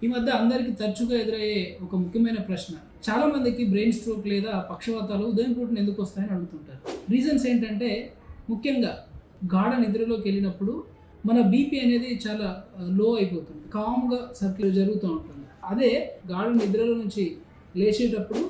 ఈ మధ్య అందరికీ తరచుగా ఎదురయ్యే ఒక ముఖ్యమైన ప్రశ్న, చాలా మందికి బ్రెయిన్ స్ట్రోక్ లేదా పక్షవాతాలు ఉదయం పూటన ఎందుకు వస్తాయని అడుగుతుంటారు. రీజన్స్ ఏంటంటే, ముఖ్యంగా గాఢ నిద్రలోకి వెళ్ళినప్పుడు మన బీపీ అనేది చాలా లో అయిపోతుంది, కామ్గా సర్కిల్ జరుగుతూ ఉంటుంది. అదే గాఢ నిద్రలో నుంచి లేచేటప్పుడు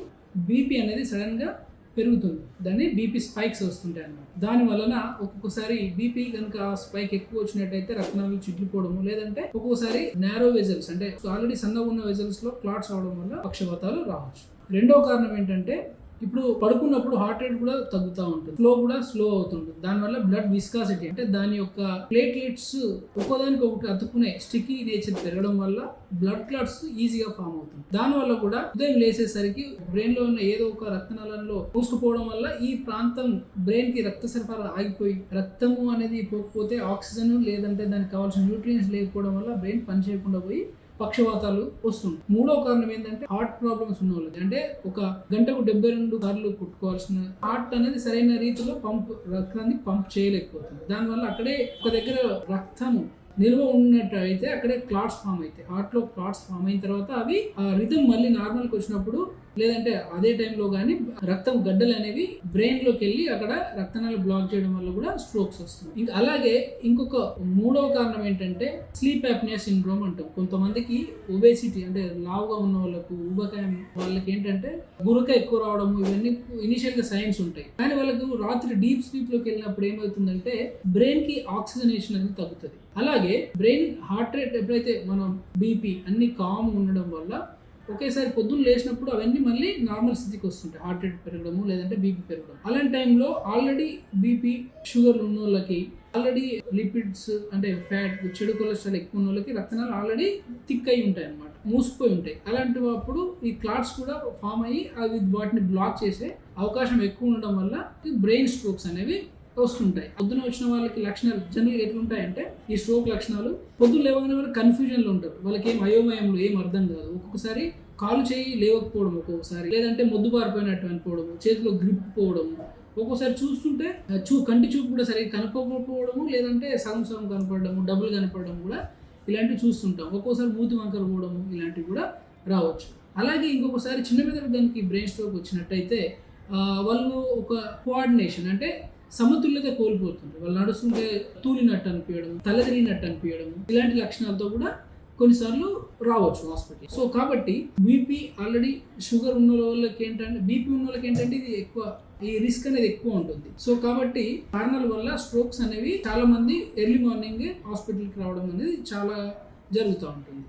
బీపీ అనేది సడన్గా పెరుగుతుంది. దాన్ని బీపీ స్పైక్స్ వస్తుంటాయి అన్నమాట. దాని వలన ఒక్కొక్కసారి బీపీ కనుక స్పైక్ ఎక్కువ వచ్చినట్టయితే రక్తనాళాలు చిట్లిపోవడము, లేదంటే ఒక్కొక్కసారి నారో వెజల్స్ అంటే ఆల్రెడీ సన్నగా ఉన్న వెజల్స్ లో క్లాట్స్ అవడం వల్ల పక్షవాతాలు రావచ్చు. రెండవ కారణం ఏంటంటే, ఇప్పుడు పడుకున్నప్పుడు హార్ట్ రేట్ కూడా తగ్గుతూ ఉంటుంది, ఫ్లో కూడా స్లో అవుతుంటుంది. దానివల్ల బ్లడ్ విస్కాసిటీ అంటే దాని యొక్క ప్లేట్లెట్స్ ఒక్కోదానికి ఒకటి అతుక్కునే స్టిక్కీ నేచర్ పెరగడం వల్ల బ్లడ్ క్లాట్స్ ఈజీగా ఫామ్ అవుతుంది. దానివల్ల కూడా ఉదయం లేసేసరికి బ్రెయిన్ లో ఉన్న ఏదో ఒక రక్తనాళంలో మూసుకుపోవడం వల్ల ఈ ప్రాంతం బ్రెయిన్ కి రక్త సరఫరా ఆగిపోయి, రక్తము అనేది పోకపోతే ఆక్సిజన్ లేదంటే దానికి కావాల్సిన న్యూట్రియన్స్ లేకపోవడం వల్ల బ్రెయిన్ పని చేయకుండా పోయి పక్షవాతాలు వస్తుంది. మూడో కారణం ఏంటంటే, హార్ట్ ప్రాబ్లమ్స్ ఉన్న వాళ్ళకి, అంటే ఒక గంటకు 72 సార్లు కొట్టుకోవాల్సిన హార్ట్ అనేది సరైన రీతిలో రక్తాన్ని పంప్ చేయలేకపోతుంది. దానివల్ల అక్కడే ఒక దగ్గర రక్తము నిల్వ ఉన్నట్టు అయితే అక్కడే క్లాట్స్ ఫామ్ అవుతాయి. హార్ట్ లో క్లాట్స్ ఫామ్ అయిన తర్వాత అవి ఆ రిథమ్ మళ్ళీ నార్మల్కి వచ్చినప్పుడు, లేదంటే అదే టైంలో కానీ రక్తం గడ్డలు అనేవి బ్రెయిన్ లోకి వెళ్ళి అక్కడ రక్తనాళాలు బ్లాక్ చేయడం వల్ల కూడా స్ట్రోక్స్ వస్తుంది. ఇంకా అలాగే ఇంకొక మూడవ కారణం ఏంటంటే, స్లీప్ యాప్నియా సిండ్రోమ్ అంటాం. కొంతమందికి ఒబేసిటీ అంటే లావుగా ఉన్న వాళ్ళకు, ఊబకాయం వాళ్ళకి ఏంటంటే గురక ఎక్కువ రావడం, ఇవన్నీ ఇనిషియల్ గా సైన్స్ ఉంటాయి. కానీ వాళ్ళకు రాత్రి డీప్ స్లీప్ లోకి వెళ్ళినప్పుడు ఏమవుతుందంటే, బ్రెయిన్ కి ఆక్సిజనేషన్ అనేది తగ్గుతుంది. అలాగే బ్రెయిన్ హార్ట్ రేట్ ఎప్పుడైతే మనం బీపీ అన్ని కామ్ ఉండడం వల్ల ఒకేసారి పొద్దున్న లేచినప్పుడు అవన్నీ మళ్ళీ నార్మల్ స్థితికి వస్తుంటాయి. హార్ట్ రేట్ పెరగడము, లేదంటే బీపీ పెరగడం. అలాంటి టైంలో ఆల్రెడీ బీపీ షుగర్లు ఉన్న వాళ్ళకి, ఆల్రెడీ లిపిడ్స్ అంటే ఫ్యాట్, చెడు కొలెస్ట్రాల్ ఎక్కువ ఉన్న వాళ్ళకి రక్తనాలు ఆల్రెడీ థిక్ అయి ఉంటాయి అన్నమాట, మూసిపోయి ఉంటాయి. అలాంటప్పుడు ఈ క్లాట్స్ కూడా ఫామ్ అయ్యి అవి వాటిని బ్లాక్ చేసే అవకాశం ఎక్కువ ఉండడం వల్ల బ్రెయిన్ స్ట్రోక్స్ అనేవి వస్తుంటాయి. పొద్దున వచ్చిన వాళ్ళకి లక్షణాలు జనరల్గా ఎట్లుంటాయంటే, ఈ స్ట్రోక్ లక్షణాలు పొద్దున్న లేవగానే వరకు కన్ఫ్యూజన్లో ఉంటారు. వాళ్ళకి ఏం అయోమయంలో ఏం అర్థం కాదు. ఒక్కొక్కసారి కాలు చేయి లేవకపోవడం, ఒక్కొక్కసారి లేదంటే మొద్దుబారిపోయినట్టు అనిపోవడము, చేతిలో గ్రిప్ పోవడము, ఒక్కోసారి చూస్తుంటే కంటి చూపు కూడా సరిగ్గా కనపడకపోవడము, లేదంటే సగం సగం కనపడము, డబుల్ కనపడడం కూడా ఇలాంటివి చూస్తుంటాం. ఒక్కోసారి మూతి వంకర పోవడము, ఇలాంటివి కూడా రావచ్చు. అలాగే ఇంకొకసారి చిన్న మెదడు దానికి బ్రెయిన్ స్ట్రోక్ వచ్చినట్టయితే వాళ్ళు ఒక కోఆర్డినేషన్ అంటే సమతుల్యత కోల్పోతుంది. వాళ్ళు నడుస్తుంటే తూలినట్టు అనిపించడం, తలదిరిగినట్టు అనిపించడం, ఇలాంటి లక్షణాలతో కూడా కొన్నిసార్లు రావచ్చు హాస్పిటల్. సో కాబట్టి బీపీ ఆల్రెడీ షుగర్ ఉన్న వాళ్ళకి ఏంటంటే, బీపీ ఉన్న వాళ్ళకి ఏంటంటే ఇది ఎక్కువ, ఈ రిస్క్ అనేది ఎక్కువ ఉంటుంది. సో కాబట్టి కారణాల వల్ల స్ట్రోక్స్ అనేవి చాలా మంది ఎర్లీ మార్నింగ్ హాస్పిటల్కి రావడం అనేది చాలా జరుగుతూ ఉంటుంది.